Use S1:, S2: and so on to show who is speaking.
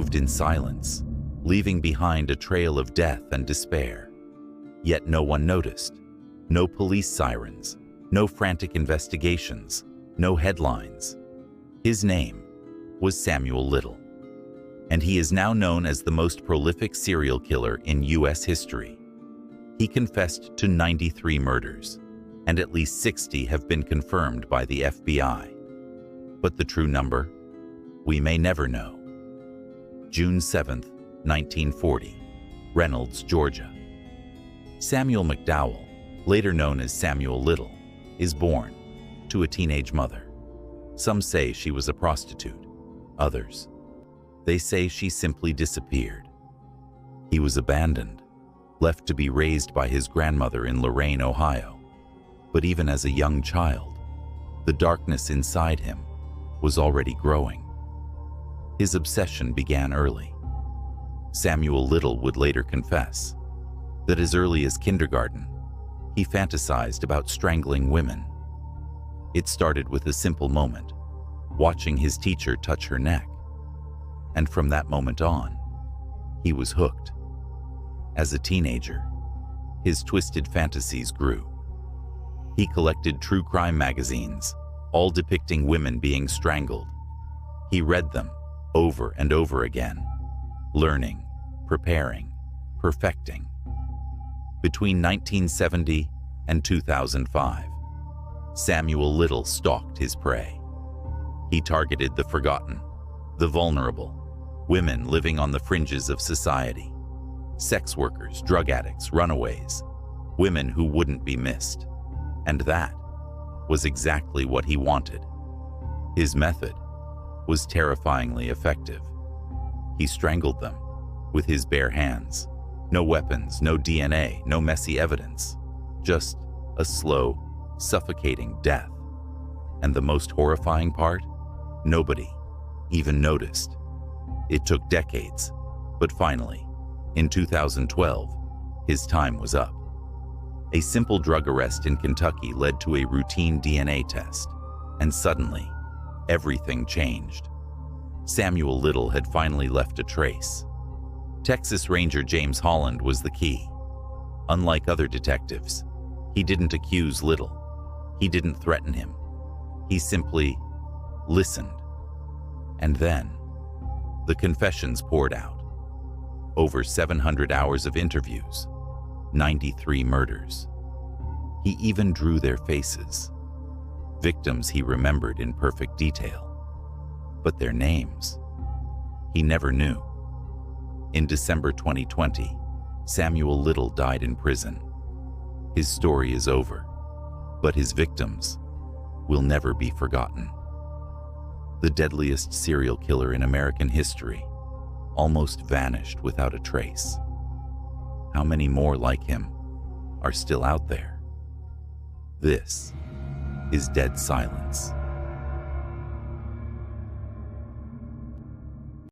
S1: moved in silence, leaving behind a trail of death and despair. Yet no one noticed. No police sirens, no frantic investigations, no headlines. His name was Samuel Little, and he is now known as the most prolific serial killer in U.S. history. He confessed to 93 murders, and at least 60 have been confirmed by the FBI. But the true number? We may never know. June 7, 1940, Reynolds, Georgia. Samuel McDowell, later known as Samuel Little, is born to a teenage mother. Some say she was a prostitute. Others, they say she simply disappeared. He was abandoned, left to be raised by his grandmother in Lorain, Ohio. But even as a young child, the darkness inside him was already growing. His obsession began early. Samuel Little would later confess that as early as kindergarten, he fantasized about strangling women. It started with a simple moment, watching his teacher touch her neck. And from that moment on, he was hooked. As a teenager, his twisted fantasies grew. He collected true crime magazines, all depicting women being strangled. He read them over and over again, learning, preparing, perfecting. Between 1970 and 2005, Samuel Little stalked his prey. He targeted the forgotten, the vulnerable, women living on the fringes of society, sex workers, drug addicts, runaways, women who wouldn't be missed. And that was exactly what he wanted. His method was terrifyingly effective. He strangled them with his bare hands. No weapons, no DNA, no messy evidence. Just a slow, suffocating death. And the most horrifying part? Nobody even noticed. It took decades, but finally, in 2012, his time was up. A simple drug arrest in Kentucky led to a routine DNA test, and suddenly, everything changed. Samuel Little had finally left a trace. Texas Ranger James Holland was the key. Unlike other detectives, he didn't accuse Little. He didn't threaten him. He simply listened. And then, the confessions poured out. Over 700 hours of interviews, 93 murders. He even drew their faces. Victims he remembered in perfect detail. But their names, he never knew. In December 2020, Samuel Little died in prison. His story is over, but his victims will never be forgotten. The deadliest serial killer in American history almost vanished without a trace. How many more like him are still out there? This is Dead Silence.